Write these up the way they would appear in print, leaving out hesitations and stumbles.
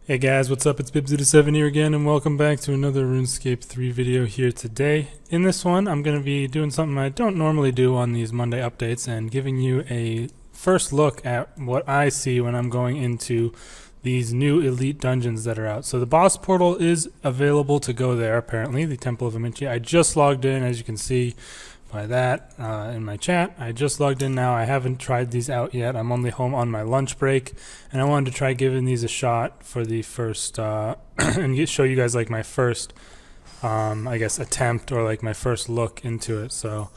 Hey guys, what's up? It's Bibs87 here again, and welcome back to another RuneScape 3 video here today. In this one, I'm going to be doing something I don't normally do on these Monday updates and giving you a first look at what I see when I'm going into these new elite dungeons that are out. So the boss portal is available to go there, apparently, the Temple of Aminshi. I just logged in, as you can see by that in my chat. I just logged in now. I haven't tried these out yet. I'm only home on my lunch break, and I wanted to try giving these a shot for the first and show you guys like my first I guess attempt, or like my first look into it. So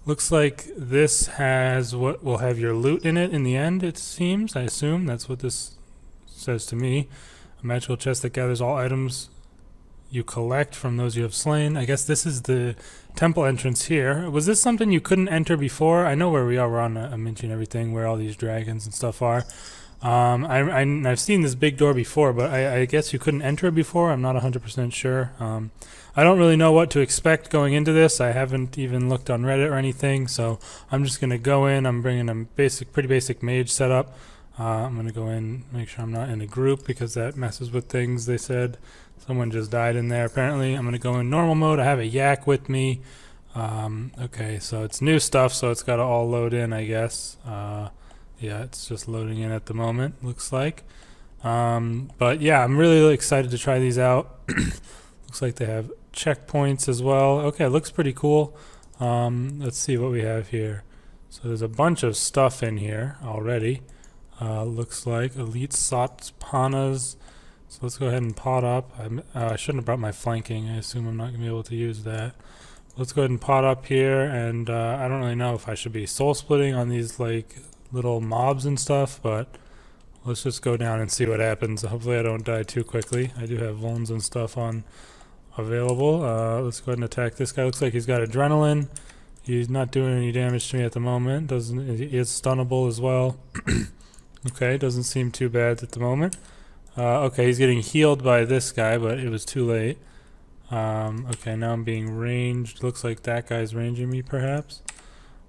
looks like this has what will have your loot in it in the end, it seems. I assume that's what this says to me. A magical chest that gathers all items you collect from those you have slain. I guess this is the temple entrance here. Was this something you couldn't enter before? I know where we are. We're on Aminshi and everything, where all these dragons and stuff are. I've seen this big door before, but I guess you couldn't enter it before. I'm not 100% sure. I don't really know what to expect going into this. I haven't even looked on Reddit or anything, so I'm just going to go in. I'm bringing a pretty basic mage setup. I'm going to go in, make sure I'm not in a group, because that messes with things, they said. Someone just died in there, apparently. I'm going to go in normal mode. I have a yak with me. Okay, so it's new stuff, so it's got to all load in, I guess. Yeah, it's just loading in at the moment, looks like. But yeah, I'm really excited to try these out. Looks like they have checkpoints as well. Okay, it looks pretty cool. Let's see what we have here. So there's a bunch of stuff in here already. Looks like elite Satpanas. So let's go ahead and pot up. I shouldn't have brought my flanking. I assume I'm not going to be able to use that. Let's go ahead and pot up here, and I don't really know if I should be soul splitting on these like little mobs and stuff, but let's just go down and see what happens. Hopefully I don't die too quickly. I do have vulns and stuff on available. Let's go ahead and attack this guy. Looks like he's got adrenaline. He's not doing any damage to me at the moment. He is stunnable as well. Okay, doesn't seem too bad at the moment. Okay, he's getting healed by this guy, but it was too late. Okay, now I'm being ranged. Looks like that guy's ranging me, perhaps.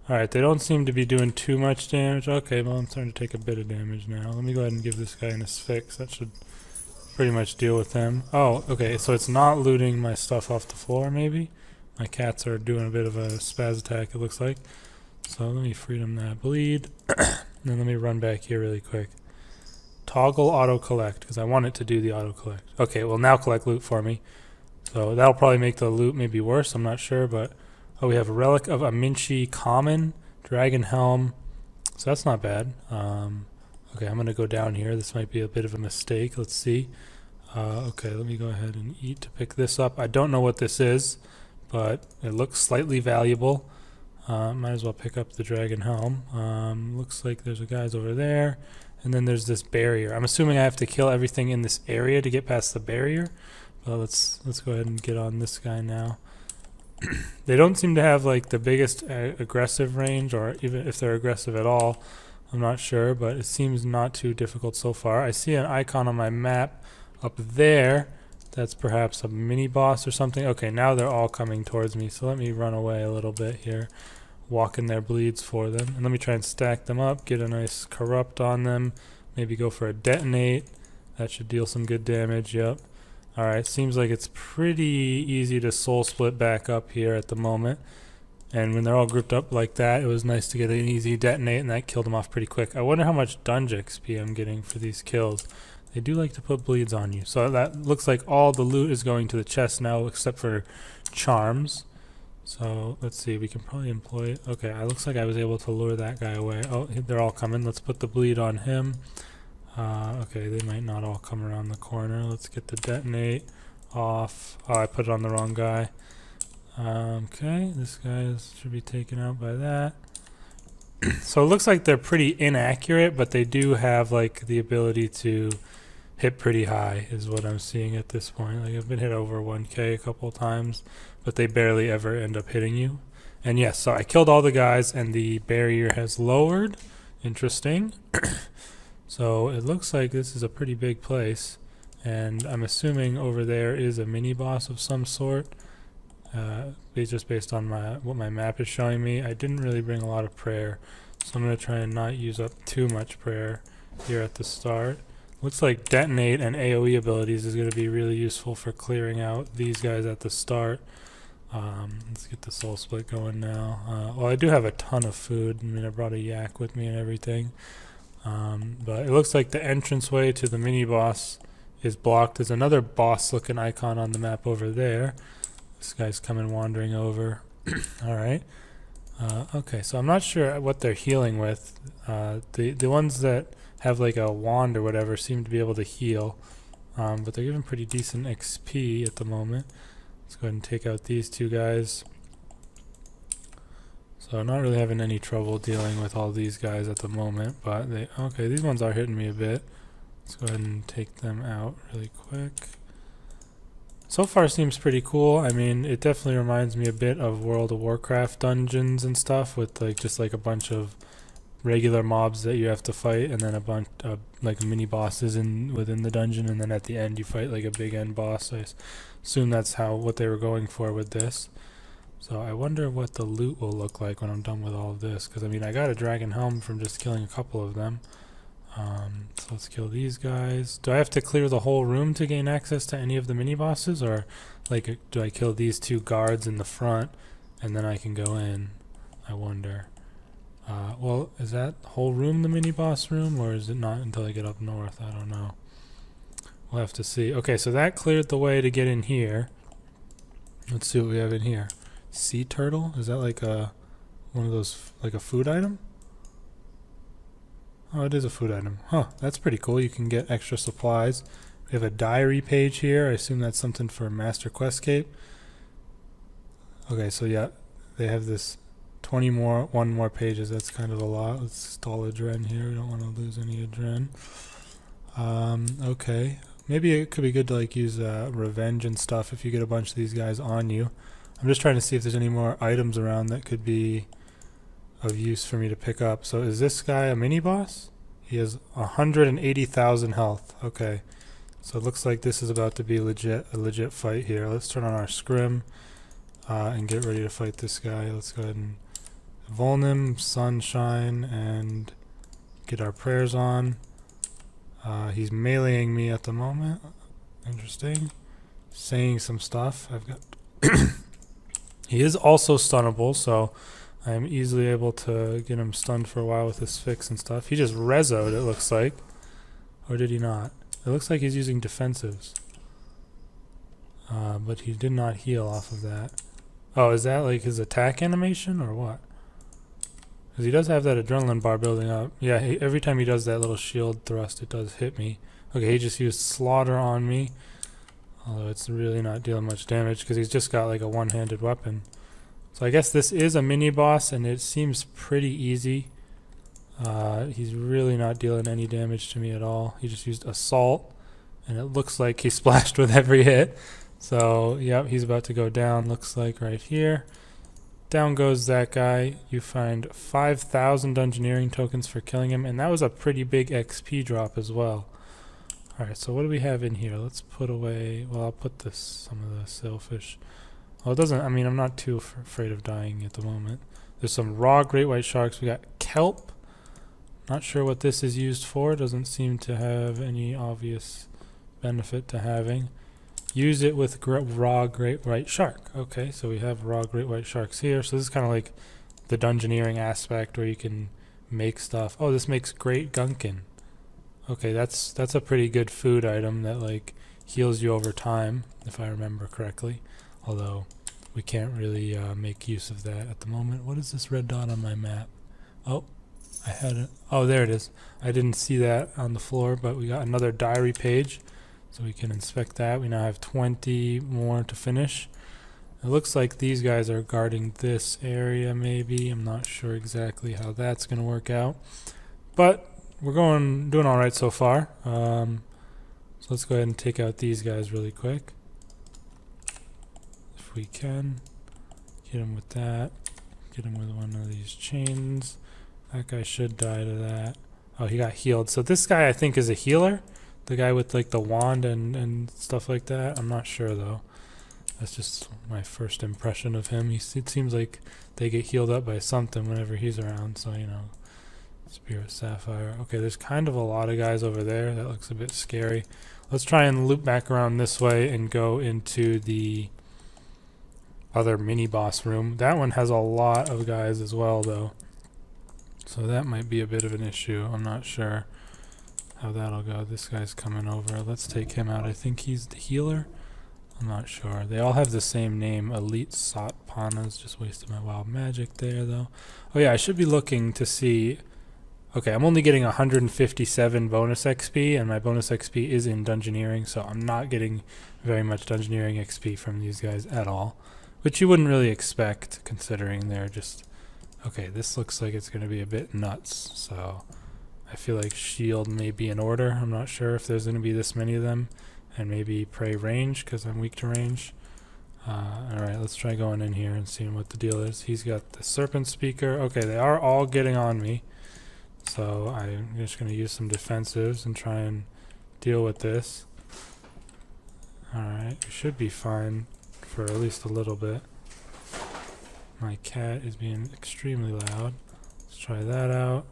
Alright, they don't seem to be doing too much damage. Okay, well, I'm starting to take a bit of damage now. Let me go ahead and give this guy an asphyx. That should pretty much deal with him. Oh, okay, so it's not looting my stuff off the floor, maybe? My cats are doing a bit of a spaz attack, it looks like. So let me freedom that bleed. And then let me run back here really quick. Toggle auto collect, because I want it to do the auto collect. Okay, well, now collect loot for me. So that'll probably make the loot maybe worse, I'm not sure, but oh, we have a relic of Aminshi common, dragon helm. So that's not bad. Okay, I'm gonna go down here. This might be a bit of a mistake. Let's see. Okay, let me go ahead and eat to pick this up. I don't know what this is, but it looks slightly valuable. Might as well pick up the dragon helm. Looks like there's a guy's over there, and then there's this barrier. I'm assuming I have to kill everything in this area to get past the barrier. But let's go ahead and get on this guy now. They don't seem to have like the biggest aggressive range, or even if they're aggressive at all, I'm not sure, but it seems not too difficult so far. I see an icon on my map up there. That's perhaps a mini boss or something. Okay, now they're all coming towards me, so let me run away a little bit here, walk in their bleeds for them, and let me try and stack them up, get a nice corrupt on them, maybe go for a detonate. That should deal some good damage. Yep. Alright, seems like it's pretty easy to soul split back up here at the moment. And when they're all grouped up like that, it was nice to get an easy detonate, and that killed them off pretty quick. I wonder how much dungeon XP I'm getting for these kills. They do like to put bleeds on you. So that looks like all the loot is going to the chest now, except for charms. So let's see, we can probably employ it. Okay, it looks like I was able to lure that guy away. Oh, they're all coming. Let's put the bleed on him. Okay, they might not all come around the corner. Let's get the detonate off. Oh, I put it on the wrong guy. Okay, this guy should be taken out by that. So it looks like they're pretty inaccurate, but they do have like the ability to hit pretty high, is what I'm seeing at this point. Like, I've been hit over 1k a couple of times, but they barely ever end up hitting you. And yes, so I killed all the guys, and the barrier has lowered. Interesting. So it looks like this is a pretty big place, and I'm assuming over there is a mini boss of some sort. Just based on what my map is showing me. I didn't really bring a lot of prayer, so I'm going to try and not use up too much prayer here at the start. Looks like detonate and AoE abilities is going to be really useful for clearing out these guys at the start. Let's get the soul split going now. Well, I do have a ton of food. I mean, I brought a yak with me and everything. But it looks like the entranceway to the mini boss is blocked. There's another boss looking icon on the map over there. This guy's coming wandering over. Alright. Okay, so I'm not sure what they're healing with. The ones that have like a wand or whatever seem to be able to heal. But they're giving pretty decent XP at the moment. Let's go ahead and take out these two guys. So I'm not really having any trouble dealing with all these guys at the moment, but okay, these ones are hitting me a bit. Let's go ahead and take them out really quick. So far seems pretty cool. I mean, it definitely reminds me a bit of World of Warcraft dungeons and stuff, with like just like a bunch of regular mobs that you have to fight, and then a bunch of like mini bosses within the dungeon, and then at the end you fight like a big end boss. I assume that's what they were going for with this. So I wonder what the loot will look like when I'm done with all of this, because I mean I got a dragon helm from just killing a couple of them. So let's kill these guys. Do I have to clear the whole room to gain access to any of the mini bosses, or like do I kill these two guards in the front and then I can go in? I wonder. Well, is that whole room the mini boss room, or is it not until I get up north? I don't know. We'll have to see. Okay, so that cleared the way to get in here. Let's see what we have in here. Sea turtle? Is that like one of those, like a food item? Oh, it is a food item. Huh, that's pretty cool. You can get extra supplies. We have a diary page here. I assume that's something for Master Questscape. Okay, so yeah, they have this 1 more pages. That's kind of a lot. Let's stall Adren here. We don't want to lose any Adren. Okay. Maybe it could be good to like use revenge and stuff if you get a bunch of these guys on you. I'm just trying to see if there's any more items around that could be of use for me to pick up. So is this guy a mini boss? He has 180,000 health. Okay. So it looks like this is about to be a legit fight here. Let's turn on our scrim and get ready to fight this guy. Let's go ahead and Volnim, Sunshine, and get our prayers on. He's meleeing me at the moment. Interesting. Saying some stuff. I've got he is also stunnable, so I am easily able to get him stunned for a while with his fix and stuff. He just rezoed, it looks like. Or did he not? It looks like he's using defensives. But he did not heal off of that. Oh, is that like his attack animation or what? Because he does have that adrenaline bar building up. Yeah, every time he does that little shield thrust, it does hit me. Okay, he just used slaughter on me. Although it's really not dealing much damage because he's just got like a one-handed weapon. So I guess this is a mini boss and it seems pretty easy. He's really not dealing any damage to me at all. He just used assault and it looks like he splashed with every hit. So yep, he's about to go down, looks like right here. Down goes that guy. You find 5,000 dungeoneering tokens for killing him, and that was a pretty big XP drop as well. Alright, so what do we have in here? Let's put away, well, I'll put some of the sailfish. Well, it doesn't, I mean, I'm not too afraid of dying at the moment. There's some raw great white sharks. We got kelp. Not sure what this is used for. Doesn't seem to have any obvious benefit to having. Use it with raw great white shark. Okay, so we have raw great white sharks here. So this is kind of like the dungeoneering aspect where you can make stuff. Oh, this makes great gunkin. Okay, that's a pretty good food item that like heals you over time, if I remember correctly. Although we can't really make use of that at the moment. What is this red dot on my map? Oh, I had it. Oh, there it is. I didn't see that on the floor, but we got another diary page. So we can inspect that. We now have 20 more to finish. It looks like these guys are guarding this area maybe. I'm not sure exactly how that's going to work out. But we're doing all right so far. So let's go ahead and take out these guys really quick. If we can. Get him with that. Get him with one of these chains. That guy should die to that. Oh, he got healed. So this guy I think is a healer. The guy with like the wand and stuff like that. I'm not sure though. That's just my first impression of him. It seems like they get healed up by something whenever he's around. So, you know, Spirit Sapphire. Okay, there's kind of a lot of guys over there. That looks a bit scary. Let's try and loop back around this way and go into the other mini boss room. That one has a lot of guys as well though, so that might be a bit of an issue. I'm not sure how that'll go. This guy's coming over. Let's take him out. I think he's the healer. I'm not sure. They all have the same name, Elite Satpanas. Just wasted my wild magic there though. Oh yeah, I should be looking to see. Okay, I'm only getting 157 bonus XP, and my bonus XP is in Dungeoneering, so I'm not getting very much Dungeoneering XP from these guys at all, which you wouldn't really expect considering they're just... Okay, this looks like it's going to be a bit nuts, so I feel like shield may be in order. I'm not sure if there's going to be this many of them, and maybe pray range, because I'm weak to range. Alright, let's try going in here and seeing what the deal is. He's got the Serpent Speaker. Okay, they are all getting on me. So I'm just going to use some defensives and try and deal with this. Alright, we should be fine for at least a little bit. My cat is being extremely loud. Let's try that out.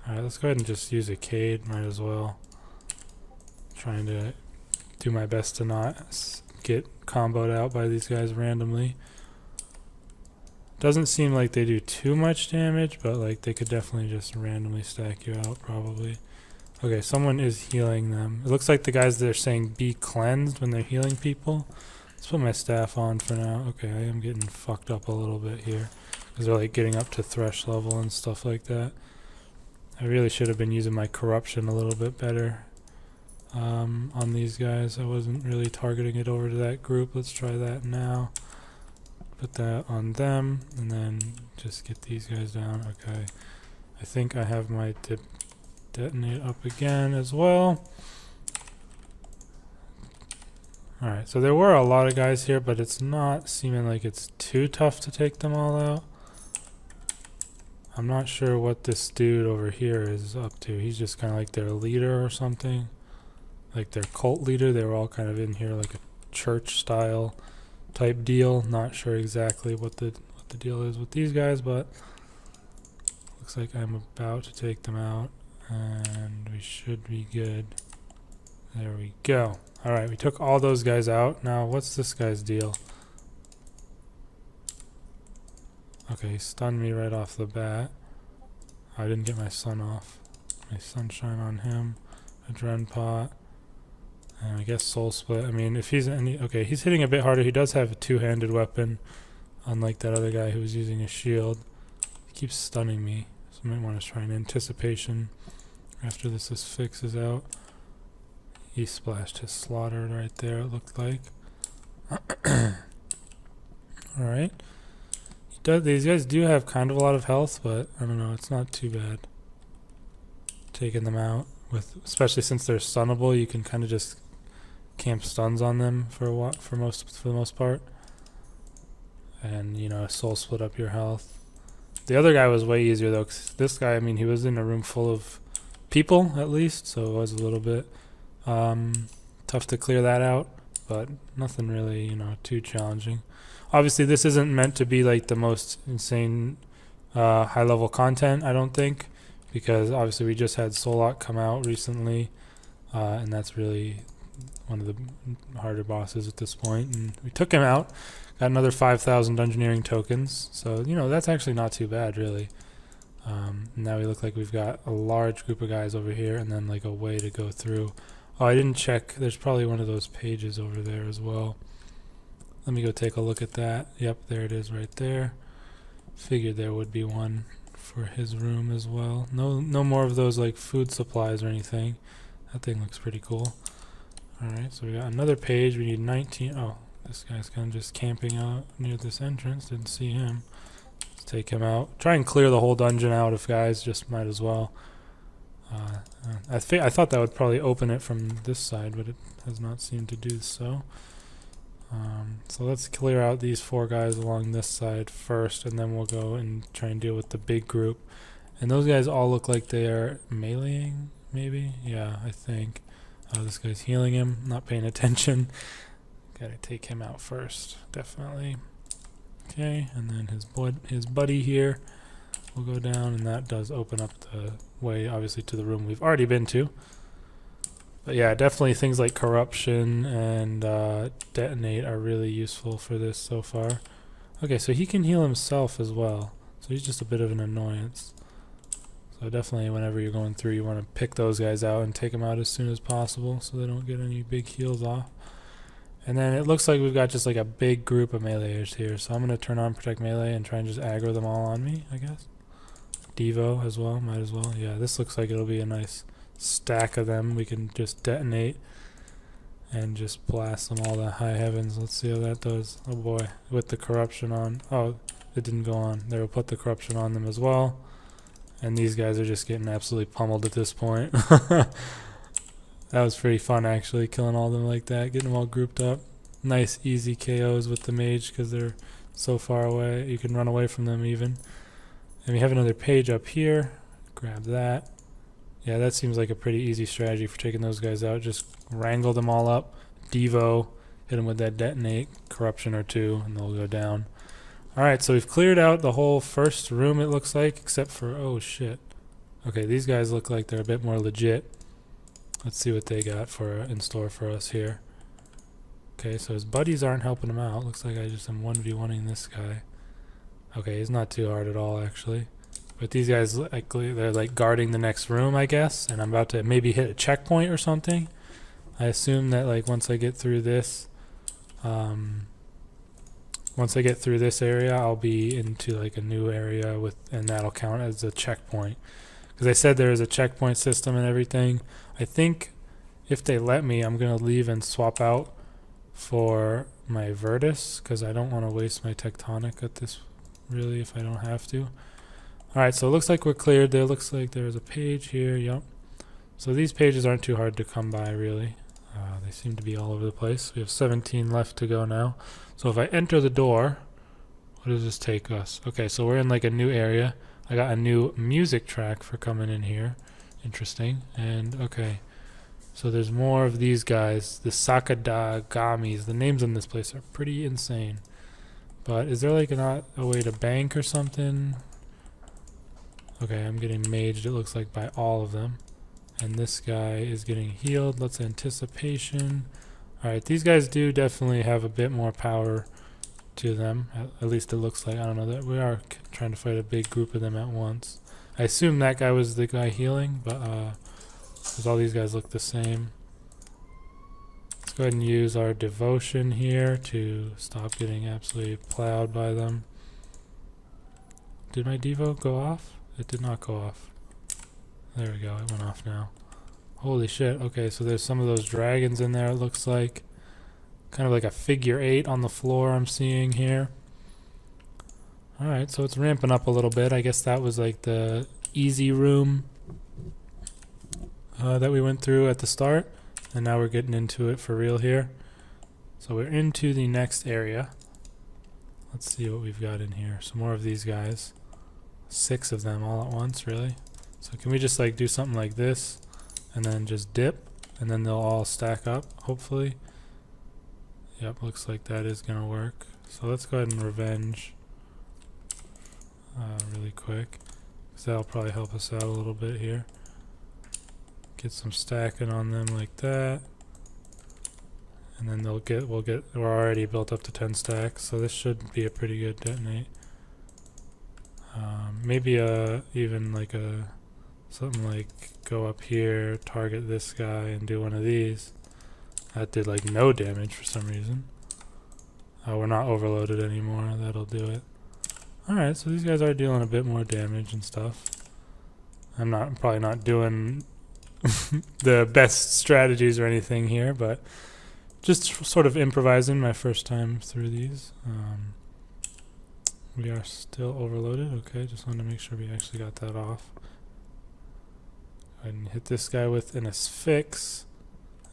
Alright, let's go ahead and just use a Cade, might as well. Trying to do my best to not get comboed out by these guys randomly. Doesn't seem like they do too much damage, but like they could definitely just randomly stack you out probably. Okay, someone is healing them. It looks like the guys that are saying be cleansed when they're healing people. Let's put my staff on for now. Okay, I am getting fucked up a little bit here because they're like getting up to thresh level and stuff like that. I really should have been using my corruption a little bit better on these guys. I wasn't really targeting it over to that group. Let's try that now. Put that on them, and then just get these guys down. Okay, I think I have my detonate up again as well. Alright, so there were a lot of guys here, but it's not seeming like it's too tough to take them all out. I'm not sure what this dude over here is up to. He's just kind of like their leader or something. Like their cult leader. They were all kind of in here like a church style type deal. Not sure exactly what the deal is with these guys, but looks like I'm about to take them out, and we should be good. There we go. Alright, we took all those guys out. Now what's this guy's deal? Okay, he stunned me right off the bat. I didn't get my sun off. My sunshine on him. A Dren Pot. And I guess Soul Split. I mean, if he's any... Okay, he's hitting a bit harder. He does have a two-handed weapon, unlike that other guy who was using a shield. He keeps stunning me, so I might want to try an anticipation after this fixes out. He splashed his slaughtered right there, it looked like. Alright. These guys do have kind of a lot of health, but I don't know, it's not too bad. Taking them out, especially since they're stunnable, you can kind of just camp stuns on them for the most part, and you know, soul split up your health. The other guy was way easier though, 'cause this guy, I mean, he was in a room full of people at least, so it was a little bit tough to clear that out, but nothing really, you know, too challenging. Obviously, this isn't meant to be like the most insane high level content, I don't think, because obviously we just had Solok come out recently, and that's really one of the harder bosses at this point, and we took him out, got another 5,000 Dungeoneering tokens, so you know, that's actually not too bad really. Now we look like we've got a large group of guys over here, and then like a way to go through. Oh, I didn't check, there's probably one of those pages over there as well. Let me go take a look at that. Yep, there it is right there. Figured there would be one for his room as well. No more of those like food supplies or anything. That thing looks pretty cool. Alright, so we got another page. We need 19. Oh, this guy's kind of just camping out near this entrance. Didn't see him. Let's take him out. Try and clear the whole dungeon out if guys, just might as well. I thought that would probably open it from this side, but it has not seemed to do so. So let's clear out these 4 guys along this side first, and then we'll go and try and deal with the big group. And those guys all look like they are meleeing, maybe? Yeah, I think. This guy's healing him, not paying attention. Gotta take him out first, definitely. Okay, and then his buddy here. will go down, and that does open up the way, obviously, to the room we've already been to. But yeah, definitely things like corruption and detonate are really useful for this so far. Okay, so he can heal himself as well, so he's just a bit of an annoyance. So definitely whenever you're going through, you want to pick those guys out and take them out as soon as possible so they don't get any big heals off. And then it looks like we've got just like a big group of meleeers here, so I'm going to turn on Protect Melee and try and just aggro them all on me, I guess. Devo as well, might as well. Yeah, this looks like it'll be a nice stack of them. We can just detonate and just blast them all to high heavens. Let's see how that does. Oh boy, with the corruption on. Oh, it didn't go on. There, we'll put the corruption on them as well. And these guys are just getting absolutely pummeled at this point. That was pretty fun, actually, killing all of them like that, getting them all grouped up. Nice, easy KOs with the mage because they're so far away. You can run away from them even. And we have another page up here. Grab that. Yeah, that seems like a pretty easy strategy for taking those guys out. Just wrangle them all up. Devo, hit them with that detonate, corruption or two, and they'll go down. Alright, so we've cleared out the whole first room, it looks like, except for, oh shit. Okay, these guys look like they're a bit more legit. Let's see what they got in store for us here. Okay, so his buddies aren't helping him out. Looks like I just am 1v1ing this guy. Okay, he's not too hard at all, actually. But these guys, they're like guarding the next room, I guess. And I'm about to maybe hit a checkpoint or something. I assume that like once I get through this, area, I'll be into like a new area and that'll count as a checkpoint. Because I said there is a checkpoint system and everything. I think if they let me, I'm gonna leave and swap out for my Virtus because I don't want to waste my Tectonic at this really if I don't have to. Alright, so it looks like we're cleared. There looks like there's a page here. Yep. So these pages aren't too hard to come by really. They seem to be all over the place. We have 17 left to go now. So if I enter the door, what does this take us? Okay, so we're in like a new area. I got a new music track for coming in here. Interesting. And okay, so there's more of these guys, the Sakadagamis. The names in this place are pretty insane. But is there like not a way to bank or something? Okay, I'm getting maged, it looks like, by all of them. And this guy is getting healed. Let's anticipation. Alright, these guys do definitely have a bit more power to them. At least it looks like. I don't know, that we are trying to fight a big group of them at once. I assume that guy was the guy healing, but because all these guys look the same. Let's go ahead and use our devotion here to stop getting absolutely plowed by them. Did my Devo go off? It did not go off. There we go, it went off now. Holy shit, okay, so there's some of those dragons in there, it looks like. Kind of like a figure 8 on the floor I'm seeing here. Alright, so it's ramping up a little bit. I guess that was like the easy room that we went through at the start. And now we're getting into it for real here. So we're into the next area. Let's see what we've got in here. Some more of these guys. 6 of them all at once, really. So can we just like do something like this and then just dip and then they'll all stack up, hopefully. Yep, looks like that is gonna work. So let's go ahead and revenge really quick, because that'll probably help us out a little bit here. Get some stacking on them like that, and then we're already built up to 10 stacks, so this should be a pretty good detonate. Maybe even like something like go up here, target this guy, and do one of these. That did like no damage for some reason. We're not overloaded anymore. That'll do it. Alright, so these guys are dealing a bit more damage and stuff. I'm probably not doing the best strategies or anything here, but just sort of improvising my first time through these. We are still overloaded. Okay, just wanted to make sure we actually got that off. Go ahead and hit this guy with an asphyx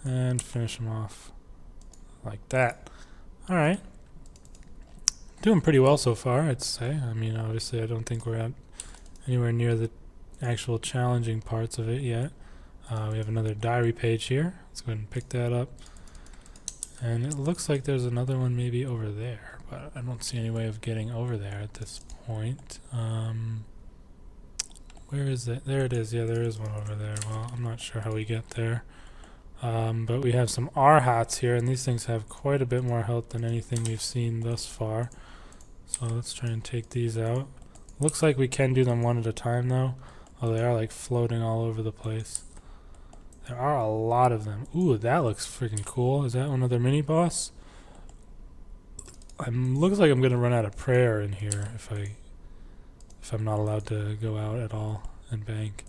and finish him off like that. Alright. Doing pretty well so far, I'd say. I mean, obviously I don't think we're at anywhere near the actual challenging parts of it yet. We have another diary page here. Let's go ahead and pick that up. And it looks like there's another one maybe over there, but I don't see any way of getting over there at this point. Where is it? There it is. Yeah, there is one over there. Well, I'm not sure how we get there. But we have some R-hats here, and these things have quite a bit more health than anything we've seen thus far. So let's try and take these out. Looks like we can do them one at a time though. Oh, they are like floating all over the place. There are a lot of them. Ooh, that looks freaking cool. Is that another mini boss? Looks like I'm gonna run out of prayer in here if I'm not allowed to go out at all and bank.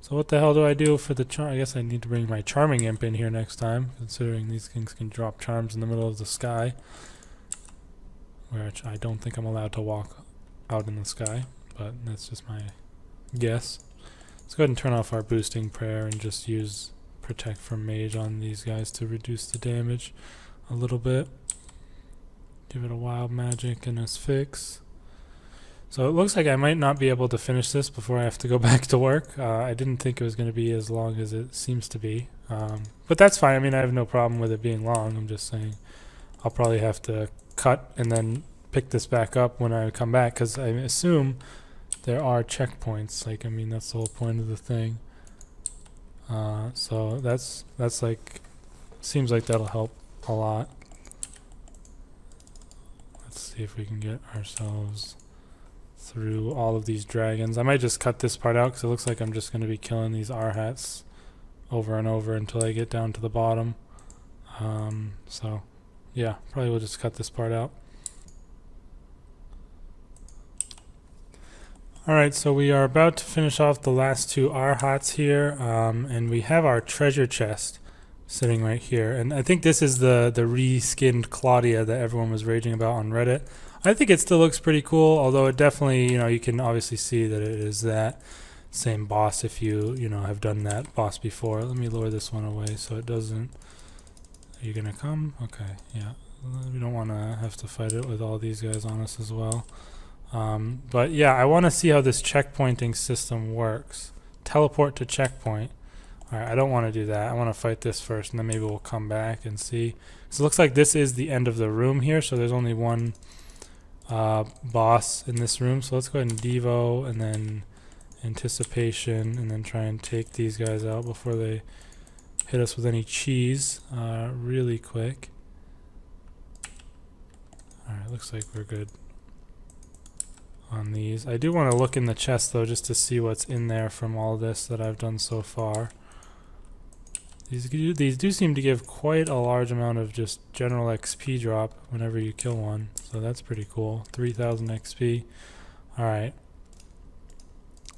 So what the hell do I do for the charm? I guess I need to bring my charming imp in here next time, considering these things can drop charms in the middle of the sky. Which I don't think I'm allowed to walk out in the sky, but that's just my guess. Let's go ahead and turn off our boosting prayer and just use protect from mage on these guys to reduce the damage a little bit. Give it a wild magic and a fix. So it looks like I might not be able to finish this before I have to go back to work. I didn't think it was going to be as long as it seems to be. But that's fine. I mean, I have no problem with it being long. I'm just saying I'll probably have to cut and then pick this back up when I come back, because I assume there are checkpoints. Like, I mean, that's the whole point of the thing. So that's like, seems like that'll help a lot. Let's see if we can get ourselves through all of these dragons. I might just cut this part out because it looks like I'm just going to be killing these R-hats over and over until I get down to the bottom. So yeah, probably we'll just cut this part out. Alright, so we are about to finish off the last two R-hats here, and we have our treasure chest sitting right here. And I think this is the reskinned Claudia that everyone was raging about on Reddit. I think it still looks pretty cool, although it definitely, you can obviously see that it is that same boss if you have done that boss before. Let me lower this one away so it doesn't... Are you gonna come? Okay, yeah. We don't want to have to fight it with all these guys on us as well. But yeah, I want to see how this checkpointing system works. Teleport to checkpoint. Alright, I don't want to do that. I want to fight this first, and then maybe we'll come back and see. So it looks like this is the end of the room here, so there's only one boss in this room. So let's go ahead and Devo, and then Anticipation, and then try and take these guys out before they hit us with any cheese really quick. Alright, looks like we're good on these. I do want to look in the chest though, just to see what's in there from all this that I've done so far. These do seem to give quite a large amount of just general XP drop whenever you kill one, so that's pretty cool. 3000 XP. Alright,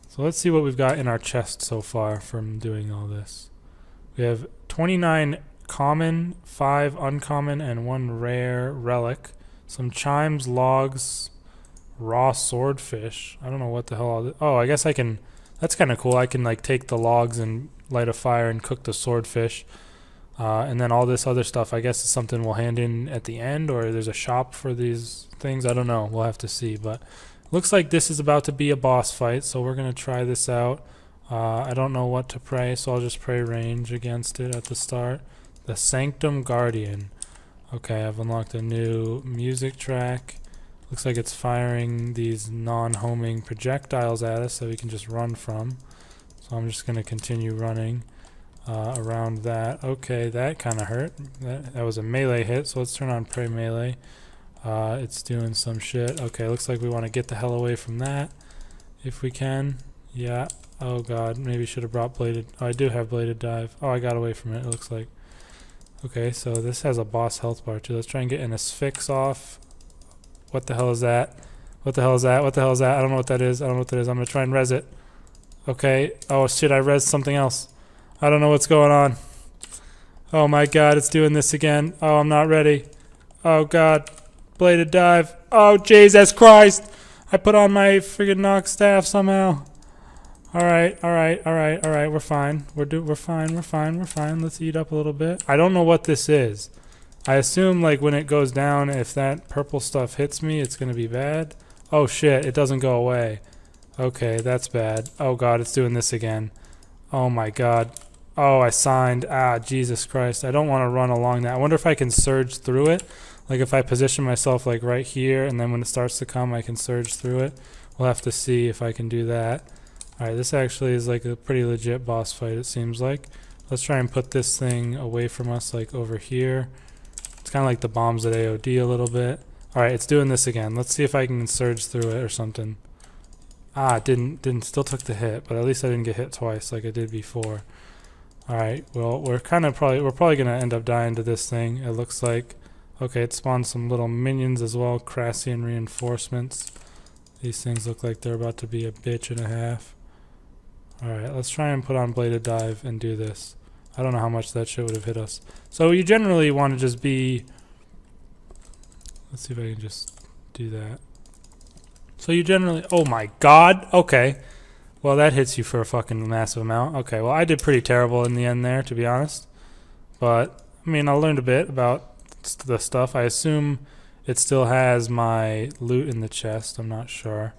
so let's see what we've got in our chest so far from doing all this. We have 29 common, 5 uncommon, and 1 rare relic. Some chimes, logs, raw swordfish. I don't know what the hell. Oh, I guess I can. That's kind of cool. I can like take the logs and light a fire and cook the swordfish, and then all this other stuff. I guess is something we'll hand in at the end, or there's a shop for these things. I don't know. We'll have to see. But looks like this is about to be a boss fight, so we're gonna try this out. I don't know what to pray, so I'll just pray range against it at the start. The Sanctum Guardian. Okay, I've unlocked a new music track. Looks like it's firing these non-homing projectiles at us that we can just run from. So I'm just going to continue running around that. Okay, that kind of hurt. That was a melee hit, so let's turn on Pray Melee. It's doing some shit. Okay, looks like we want to get the hell away from that if we can. Yeah. Oh god, maybe should have brought Bladed... Oh, I do have Bladed Dive. Oh, I got away from it, it looks like. Okay, so this has a boss health bar too. Let's try and get an Asphyx off. What the hell is that? What the hell is that? What the hell is that? I don't know what that is. I don't know what that is. I'm going to try and res it. Okay. Oh shit, I res something else. I don't know what's going on. Oh my god, it's doing this again. Oh, I'm not ready. Oh god. Bladed Dive. Oh, Jesus Christ! I put on my friggin' knock staff somehow. Alright, we're fine. We're fine. Let's eat up a little bit. I don't know what this is. I assume like when it goes down, if that purple stuff hits me, it's gonna be bad. Oh shit, it doesn't go away. Okay, that's bad. Oh god, it's doing this again. Oh my god. Oh, I signed. Ah, Jesus Christ. I don't want to run along that. I wonder if I can surge through it. Like if I position myself like right here, and then when it starts to come, I can surge through it. We'll have to see if I can do that. Alright, this actually is like a pretty legit boss fight, it seems like. Let's try and put this thing away from us, like over here. It's kind of like the bombs at AOD a little bit. Alright, it's doing this again. Let's see if I can surge through it or something. Ah, it didn't, still took the hit, but at least I didn't get hit twice like I did before. Alright, well, we're probably gonna end up dying to this thing, it looks like. Okay, it spawned some little minions as well, Crassian reinforcements. These things look like they're about to be a bitch and a half. Alright, let's try and put on Bladed Dive and do this. I don't know how much that shit would have hit us. So you generally want to just be... Let's see if I can just do that. So you generally... Oh my god! Okay. Well, that hits you for a fucking massive amount. Okay, well, I did pretty terrible in the end there, to be honest. But, I mean, I learned a bit about the stuff. I assume it still has my loot in the chest. I'm not sure.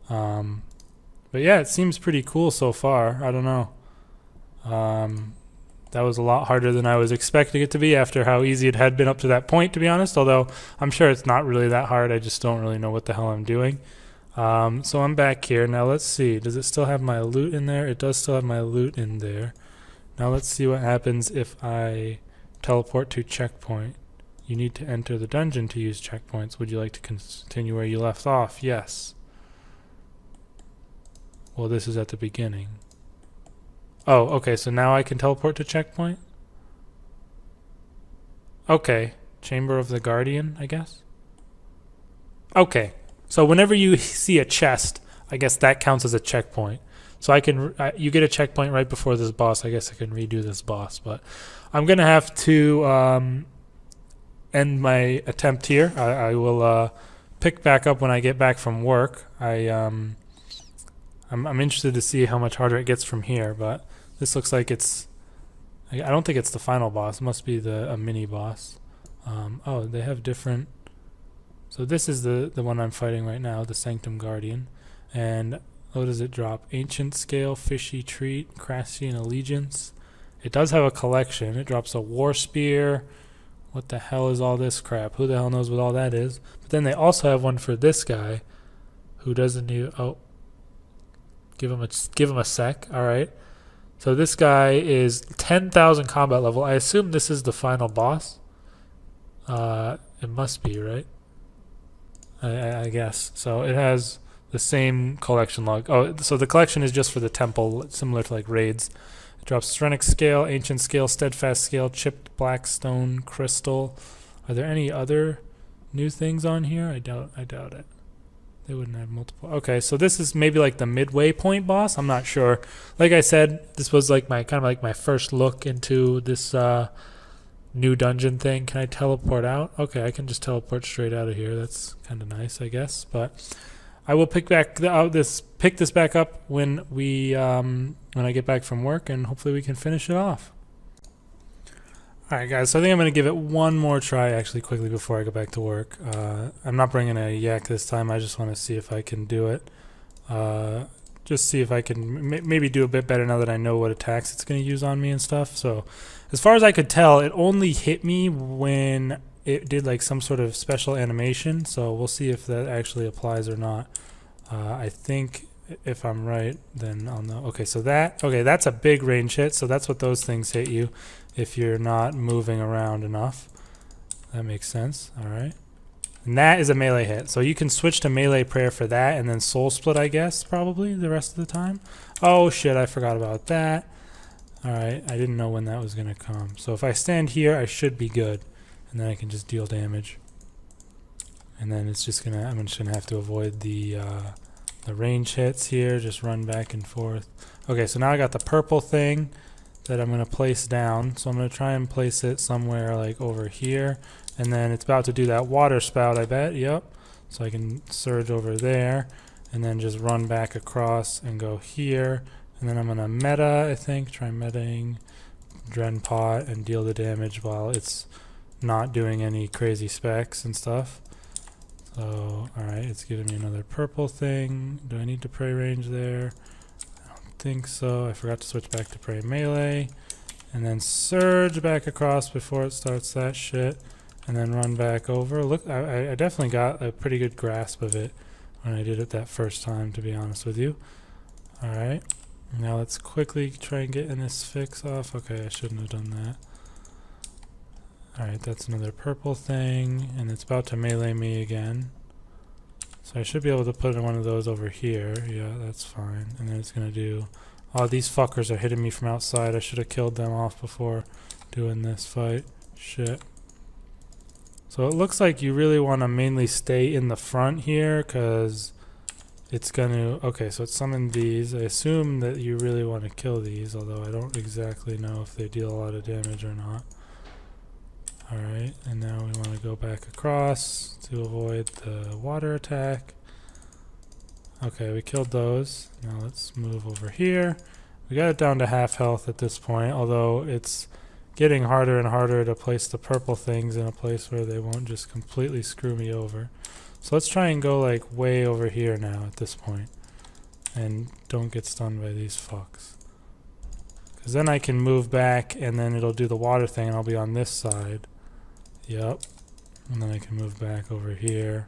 But yeah, it seems pretty cool so far. I don't know. That was a lot harder than I was expecting it to be after how easy it had been up to that point, to be honest. Although, I'm sure it's not really that hard. I just don't really know what the hell I'm doing. So I'm back here. Now let's see. Does it still have my loot in there? It does still have my loot in there. Now let's see what happens if I teleport to checkpoint. You need to enter the dungeon to use checkpoints. Would you like to continue where you left off? Yes. Well, this is at the beginning. Oh, okay, so now I can teleport to checkpoint? Okay. Chamber of the Guardian, I guess? Okay. So whenever you see a chest, I guess that counts as a checkpoint. So I can, you get a checkpoint right before this boss. I guess I can redo this boss, but I'm gonna have to end my attempt here. I will pick back up when I get back from work. I'm interested to see how much harder it gets from here, but this looks like it's... I don't think it's the final boss. It must be a mini boss. Oh, they have different... So this is the one I'm fighting right now, the Sanctum Guardian. And what does it drop? Ancient Scale, Fishy Treat, Crassian Allegiance. It does have a collection. It drops a War Spear. What the hell is all this crap? Who the hell knows what all that is? But then they also have one for this guy who doesn't need... Oh. Give him a sec. All right. So this guy is 10,000 combat level. I assume this is the final boss. It must be, right? I guess. So it has the same collection log. Oh, so the collection is just for the temple, similar to like raids. It drops Strenic Scale, Ancient Scale, Steadfast Scale, Chipped Blackstone Crystal. Are there any other new things on here? I doubt it. They wouldn't have multiple. Okay, so this is maybe like the midway point boss. I'm not sure. Like I said, this was like my kind of like my first look into this new dungeon thing. Can I teleport out? Okay, I can just teleport straight out of here. That's kind of nice, I guess. But I will pick this back up when I get back from work, and hopefully we can finish it off. Alright guys, so I think I'm going to give it one more try actually quickly before I go back to work. I'm not bringing a yak this time, I just want to see if I can do it. Just see if I can maybe do a bit better now that I know what attacks it's going to use on me and stuff. So as far as I could tell, it only hit me when it did like some sort of special animation, so we'll see if that actually applies or not. I think if I'm right, then I'll know. Okay, so that's a big range hit, so that's what those things hit you if you're not moving around enough. That makes sense. All right. And that is a melee hit. So you can switch to melee prayer for that and then soul split, I guess, probably the rest of the time. Oh shit, I forgot about that. All right, I didn't know when that was gonna come. So if I stand here, I should be good. And then I can just deal damage. And then it's just gonna, I'm just gonna have to avoid the range hits here, just run back and forth. Okay, so now I got the purple thing that I'm gonna place down. So I'm gonna try and place it somewhere like over here. And then it's about to do that water spout, I bet. Yep. So I can surge over there and then just run back across and go here. And then I'm gonna meta, I think, try metaing Dren Pot and deal the damage while it's not doing any crazy specs and stuff. So, alright, it's giving me another purple thing. Do I need to pray range there? I don't think so. I forgot to switch back to pray melee. And then surge back across before it starts that shit. And then run back over. Look, I definitely got a pretty good grasp of it when I did it that first time, to be honest with you. Alright, now let's quickly try and get this fix off. Okay, I shouldn't have done that. Alright, that's another purple thing, and it's about to melee me again. So I should be able to put in one of those over here. Yeah, that's fine. And then it's going to do... Oh, these fuckers are hitting me from outside. I should have killed them off before doing this fight. Shit. So it looks like you really want to mainly stay in the front here, because it's going to... Okay, so it summoned these. I assume that you really want to kill these, although I don't exactly know if they deal a lot of damage or not. Alright, and now we want to go back across to avoid the water attack. Okay, we killed those. Now let's move over here. We got it down to half health at this point, although it's getting harder and harder to place the purple things in a place where they won't just completely screw me over. So let's try and go like way over here now at this point, and don't get stunned by these fucks. Because then I can move back and then it'll do the water thing and I'll be on this side. Yep. And then I can move back over here.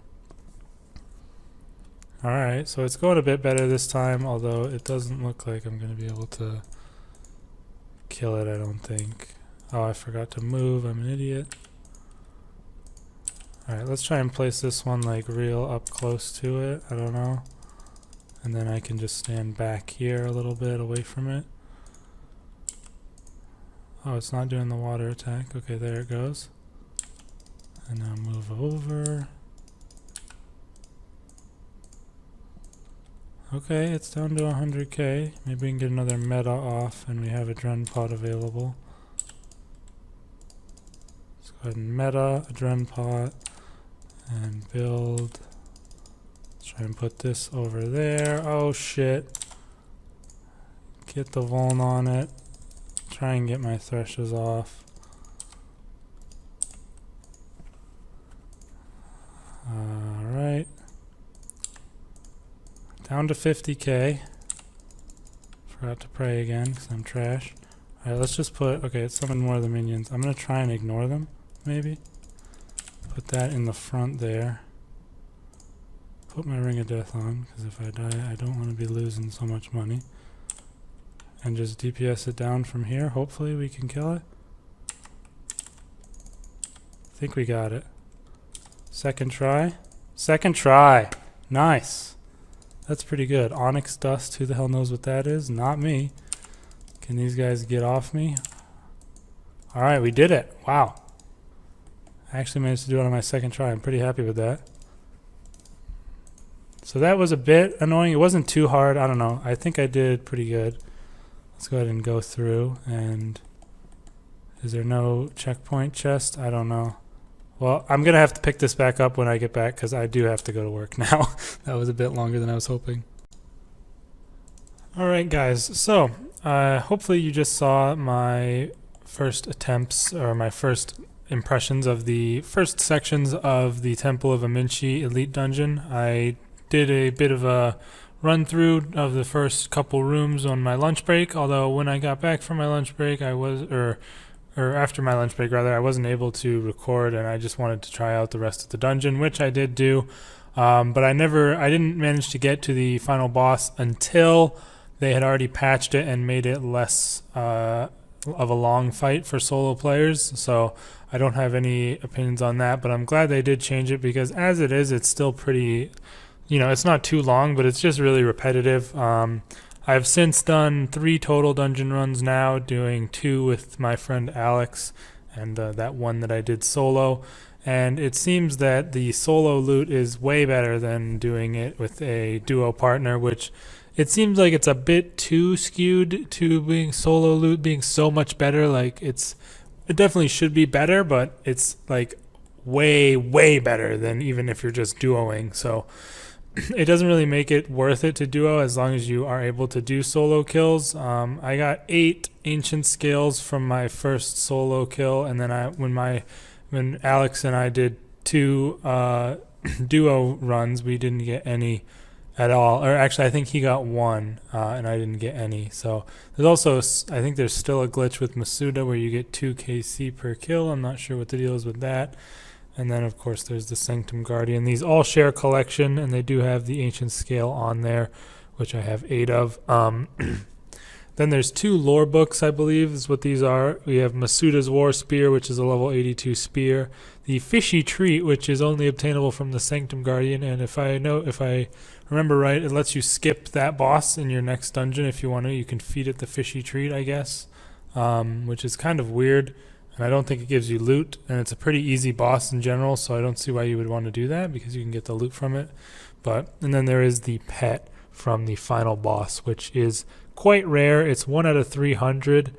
Alright, so it's going a bit better this time, although it doesn't look like I'm going to be able to kill it, I don't think. Oh, I forgot to move. I'm an idiot. Alright, let's try and place this one like real up close to it. I don't know. And then I can just stand back here a little bit away from it. Oh, it's not doing the water attack. Okay, there it goes. And now move over. Okay, it's down to 100k. Maybe we can get another meta off and we have a Dren Pod available. Let's go ahead and meta a Dren Pod and build. Let's try and put this over there. Oh shit. Get the Vuln on it. Try and get my Threshes off. Alright. Down to 50k. Forgot to pray again because I'm trash. Alright, let's just put... Okay, it's summoned more of the minions. I'm going to try and ignore them, maybe. Put that in the front there. Put my Ring of Death on, because if I die, I don't want to be losing so much money. And just DPS it down from here. Hopefully we can kill it. I think we got it. Second try. Second try! Nice! That's pretty good. Onyx Dust, who the hell knows what that is? Not me. Can these guys get off me? Alright, we did it. Wow. I actually managed to do it on my second try. I'm pretty happy with that. So that was a bit annoying. It wasn't too hard. I don't know. I think I did pretty good. Let's go ahead and go through. And is there no checkpoint chest? I don't know. Well, I'm going to have to pick this back up when I get back because I do have to go to work now. That was a bit longer than I was hoping. Alright guys, so hopefully you just saw my first attempts or my first impressions of the first sections of the Temple of Aminshi Elite Dungeon. I did a bit of a run through of the first couple rooms on my lunch break, although when I got back from my lunch break or after my lunch break rather, I wasn't able to record and I just wanted to try out the rest of the dungeon, which I did do. But I didn't manage to get to the final boss until they had already patched it and made it less of a long fight for solo players. So I don't have any opinions on that, but I'm glad they did change it because as it is, it's still pretty, you know, it's not too long, but it's just really repetitive. I've since done 3 total dungeon runs now, doing 2 with my friend Alex and that one that I did solo. And it seems that the solo loot is way better than doing it with a duo partner, which it seems like it's a bit too skewed to being solo loot being so much better. Like it definitely should be better, but it's like way, way better than even if you're just duoing. So it doesn't really make it worth it to duo as long as you are able to do solo kills. I got 8 ancient scales from my first solo kill, and then when Alex and I did 2 duo runs, we didn't get any at all. Or actually, I think he got 1, and I didn't get any. So there's also, I think there's still a glitch with Masuda where you get 2 KC per kill. I'm not sure what the deal is with that. And then, of course, there's the Sanctum Guardian. These all share collection, and they do have the Ancient Scale on there, which I have 8 of. Then there's 2 lore books, I believe, is what these are. We have Masuda's War Spear, which is a level 82 spear. The Fishy Treat, which is only obtainable from the Sanctum Guardian, and if I remember right, it lets you skip that boss in your next dungeon if you want to. You can feed it the Fishy Treat, I guess, which is kind of weird, and I don't think it gives you loot, and it's a pretty easy boss in general, so I don't see why you would want to do that, because you can get the loot from it. And then there is the pet from the final boss, which is quite rare. It's 1 out of 300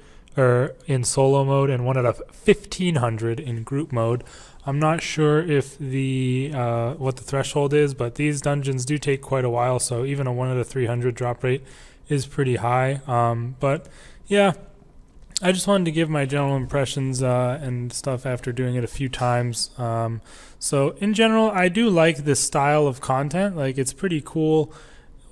in solo mode and 1 out of 1500 in group mode. I'm not sure if what the threshold is, but these dungeons do take quite a while, so even a 1 out of 300 drop rate is pretty high. But yeah, I just wanted to give my general impressions and stuff after doing it a few times. So in general, I do like this style of content. Like, it's pretty cool.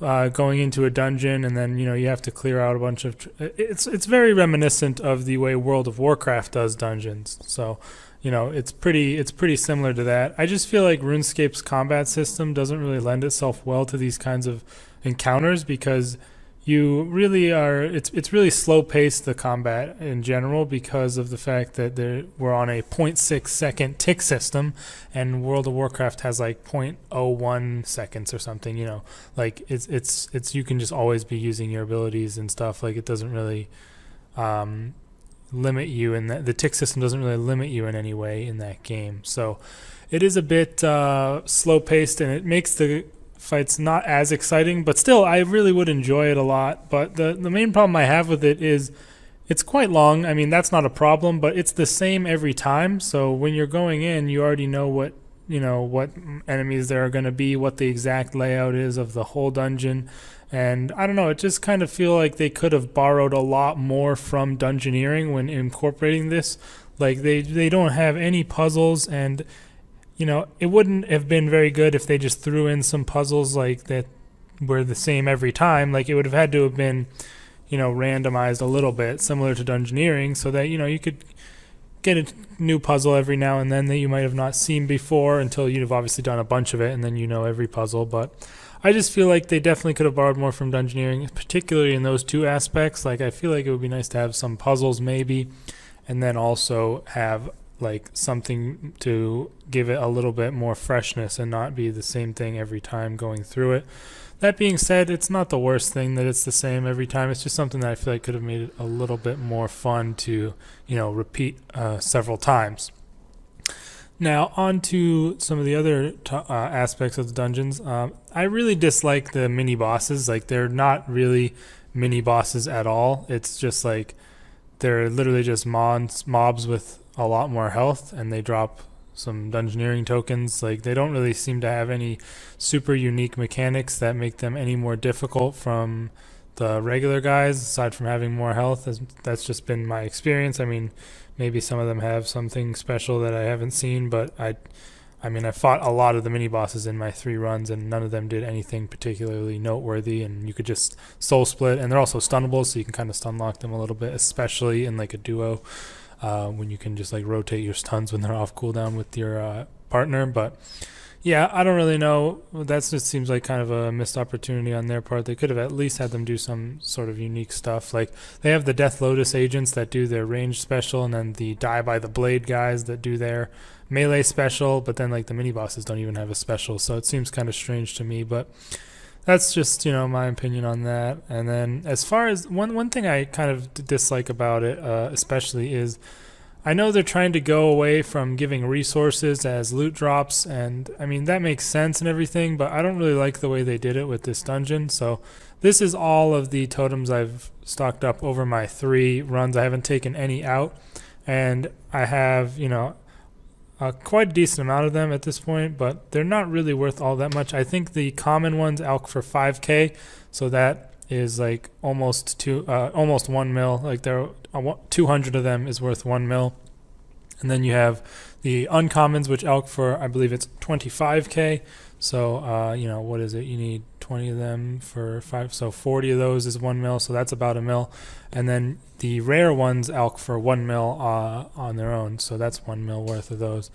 Going into a dungeon, and then you have to clear out a bunch of it's very reminiscent of the way World of Warcraft does dungeons, so it's pretty similar to that. I just feel like RuneScape's combat system doesn't really lend itself well to these kinds of encounters, because you really it's really slow paced, the combat in general, because of the fact that we're on a 0.6 second tick system, and World of Warcraft has like 0.01 seconds or something. Like it's you can just always be using your abilities and stuff. Like, it doesn't really limit you, and the tick system doesn't really limit you in any way in that game. So it is a bit slow paced, and it makes the fight's not as exciting, but still I really would enjoy it a lot. But the main problem I have with it is it's quite long. I mean, that's not a problem, but it's the same every time. So when you're going in, you already know what enemies there are going to be, what the exact layout is of the whole dungeon. And I don't know, it just kind of feel like they could have borrowed a lot more from Dungeoneering when incorporating this. Like, they don't have any puzzles, and it wouldn't have been very good if they just threw in some puzzles like that were the same every time. Like, it would have had to have been, randomized a little bit, similar to Dungeoneering, so that, you could get a new puzzle every now and then that you might have not seen before, until you've obviously done a bunch of it, and then every puzzle. But I just feel like they definitely could have borrowed more from Dungeoneering, particularly in those 2 aspects. Like, I feel like it would be nice to have some puzzles maybe, and then also have like something to give it a little bit more freshness and not be the same thing every time going through it. That being said, it's not the worst thing that it's the same every time. It's just something that I feel like could have made it a little bit more fun to repeat several times. Now, on to some of the other aspects of the dungeons. I really dislike the mini bosses. Like, they're not really mini bosses at all. It's just like they're literally just mobs with a lot more health, and they drop some Dungeoneering tokens. Like, they don't really seem to have any super unique mechanics that make them any more difficult from the regular guys, aside from having more health. That's just been my experience. I mean, maybe some of them have something special that I haven't seen, but I fought a lot of the mini bosses in my 3 runs, and none of them did anything particularly noteworthy, and you could just soul split, and they're also stunnable, so you can kind of stun lock them a little bit, especially in like a duo. When you can just like rotate your stuns when they're off cooldown with your partner. But yeah, I don't really know. That just seems like kind of a missed opportunity on their part. They could have at least had them do some sort of unique stuff. Like, they have the Death Lotus agents that do their range special, and then the Die by the Blade guys that do their melee special, but then like the mini bosses don't even have a special, so it seems kind of strange to me. But that's just my opinion on that. And then as far as one thing I kind of dislike about it especially is, I know they're trying to go away from giving resources as loot drops, and I mean, that makes sense and everything, but I don't really like the way they did it with this dungeon. So this is all of the totems I've stocked up over my 3 runs. I haven't taken any out, and I have quite a decent amount of them at this point, but they're not really worth all that much. I think the common ones out for 5k, so that is like almost 1 mil. Like, there are 200 of them is worth 1 mil. And then you have the uncommons, which elk for, I believe it's 25k. So what is it? You need 20 of them for 5, so 40 of those is 1 mil, so that's about a mil. And then the rare ones alch for 1 mil on their own, so that's 1 mil worth of those.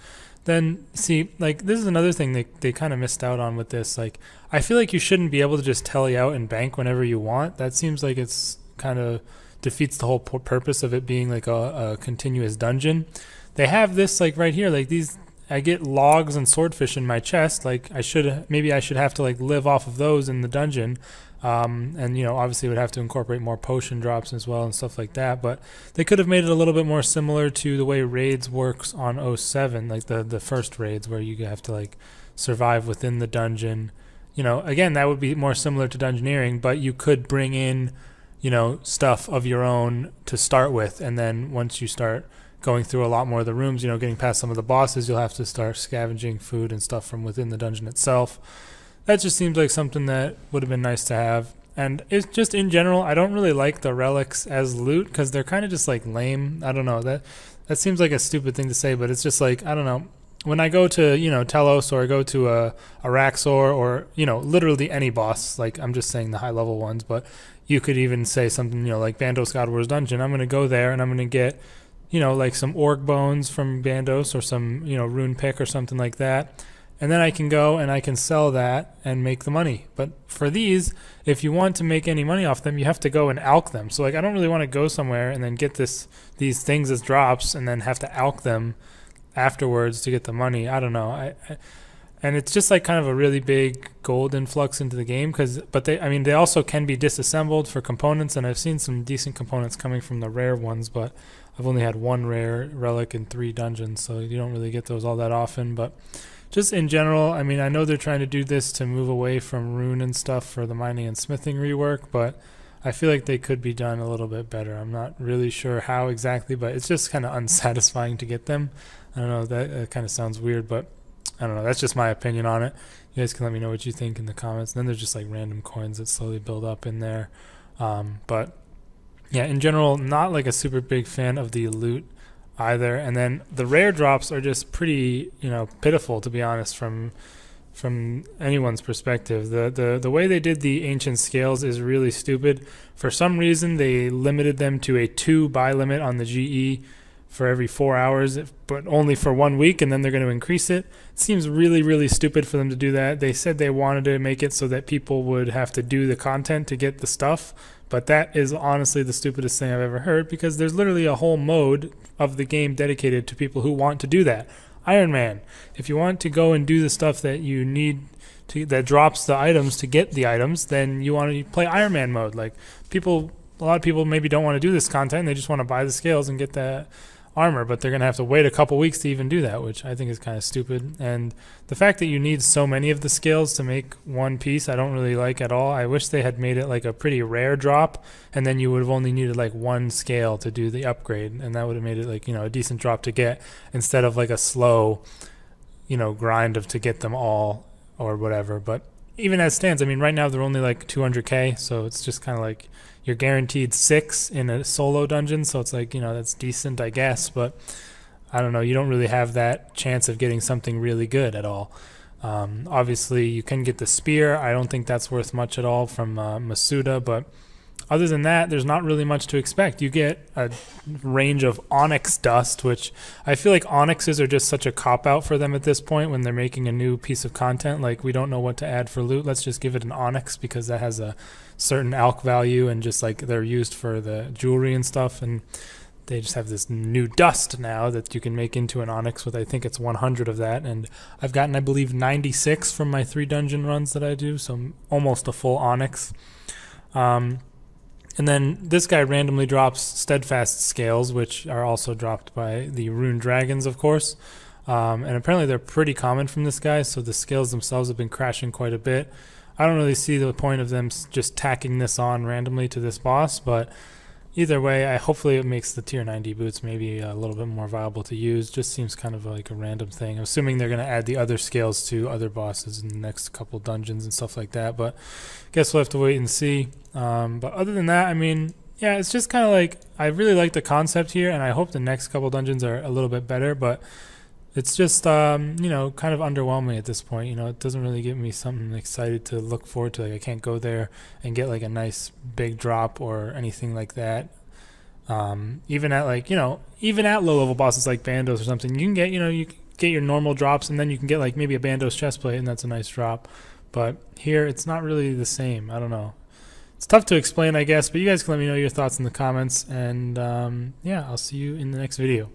Then see, like, this is another thing they kind of missed out on with this. Like, I feel like you shouldn't be able to just tally out and bank whenever you want. That seems like it's kind of defeats the whole purpose of it being like a continuous dungeon. They have this like right here, like these, I get logs and swordfish in my chest. Like maybe I should have to like live off of those in the dungeon. And you know, obviously would have to incorporate more potion drops as well and stuff like that, but they could have made it a little bit more similar to the way raids works on 07, like the first raids where you have to like survive within the dungeon. You know, again, that would be more similar to dungeoneering, but you could bring in, you know, stuff of your own to start with, and then once you start going through a lot more of the rooms, you know, getting past some of the bosses, you'll have to start scavenging food and stuff from within the dungeon itself. That just seems like something that would have been nice to have. And it's just, in general, I don't really like the relics as loot because they're kind of just like lame. I don't know, that seems like a stupid thing to say, but it's just like, I don't know, when I go to, you know, Telos, or I go to a Raxor, or, you know, literally any boss, like I'm just saying the high level ones, but you could even say something, you know, like Bandos God Wars Dungeon. I'm going to go there and I'm going to get, you know, like some orc bones from Bandos, or some, you know, rune pick or something like that. And then I can go and I can sell that and make the money. But for these, if you want to make any money off them, you have to go and alch them. So like, I don't really want to go somewhere and then get these things as drops and then have to alch them afterwards to get the money. I don't know. And it's just like kind of a really big gold influx into the game, but they also can be disassembled for components, and I've seen some decent components coming from the rare ones, but I've only had 1 rare relic in 3 dungeons, so you don't really get those all that often. But just in general, I mean, I know they're trying to do this to move away from rune and stuff for the mining and smithing rework, but I feel like they could be done a little bit better. I'm not really sure how exactly, but it's just kind of unsatisfying to get them. I don't know, that kind of sounds weird, but I don't know. That's just my opinion on it. You guys can let me know what you think in the comments. And then there's just like random coins that slowly build up in there. But yeah, in general, not like a super big fan of the loot either. And then the rare drops are just pretty, you know, pitiful, to be honest, from anyone's perspective. The way they did the ancient scales is really stupid. For some reason, they limited them to a 2 buy limit on the GE for every 4 hours, but only for 1 week, and then they're going to increase it. It seems really, really stupid for them to do that. They said they wanted to make it so that people would have to do the content to get the stuff, but that is honestly the stupidest thing I've ever heard, because there's literally a whole mode of the game dedicated to people who want to do that. Iron Man, if you want to go and do the stuff that you need to, that drops the items to get the items, then you want to play Iron Man mode. Like, a lot of people maybe don't want to do this content, they just want to buy the scales and get that armor, but they're going to have to wait a couple weeks to even do that, which I think is kind of stupid. And the fact that you need so many of the scales to make one piece, I don't really like at all. I wish they had made it like a pretty rare drop, and then you would have only needed like 1 scale to do the upgrade, and that would have made it like, you know, a decent drop to get, instead of like a slow, you know, grind of to get them all or whatever. But even as stands, I mean, right now they're only like 200k, so it's just kind of like you're guaranteed 6 in a solo dungeon, so it's like, you know, that's decent, I guess, but I don't know, you don't really have that chance of getting something really good at all. Obviously, you can get the spear. I don't think that's worth much at all from Masuda, but other than that, there's not really much to expect. You get a range of onyx dust, which I feel like onyxes are just such a cop-out for them at this point when they're making a new piece of content. Like, we don't know what to add for loot. Let's just give it an onyx because that has a certain alch value, and just like they're used for the jewelry and stuff. And they just have this new dust now that you can make into an onyx with, I think it's 100 of that. And I've gotten, I believe, 96 from my 3 dungeon runs that I do, so almost a full onyx. And then this guy randomly drops steadfast scales, which are also dropped by the rune dragons, of course. And apparently they're pretty common from this guy, so the scales themselves have been crashing quite a bit. I don't really see the point of them just tacking this on randomly to this boss, but either way, hopefully it makes the tier 90 boots maybe a little bit more viable to use. Just seems kind of like a random thing. I'm assuming they're going to add the other scales to other bosses in the next couple dungeons and stuff like that, but I guess we'll have to wait and see. But other than that, I mean, yeah, it's just kind of like, I really like the concept here, and I hope the next couple dungeons are a little bit better, but It's just you know, kind of underwhelming at this point. You know, it doesn't really give me something excited to look forward to. Like, I can't go there and get like a nice big drop or anything like that. Even at like, you know, even at low level bosses like Bandos or something, you can get, you know, you can get your normal drops, and then you can get like maybe a Bandos chestplate, and that's a nice drop. But here it's not really the same. I don't know. It's tough to explain, I guess, but you guys can let me know your thoughts in the comments, and yeah, I'll see you in the next video.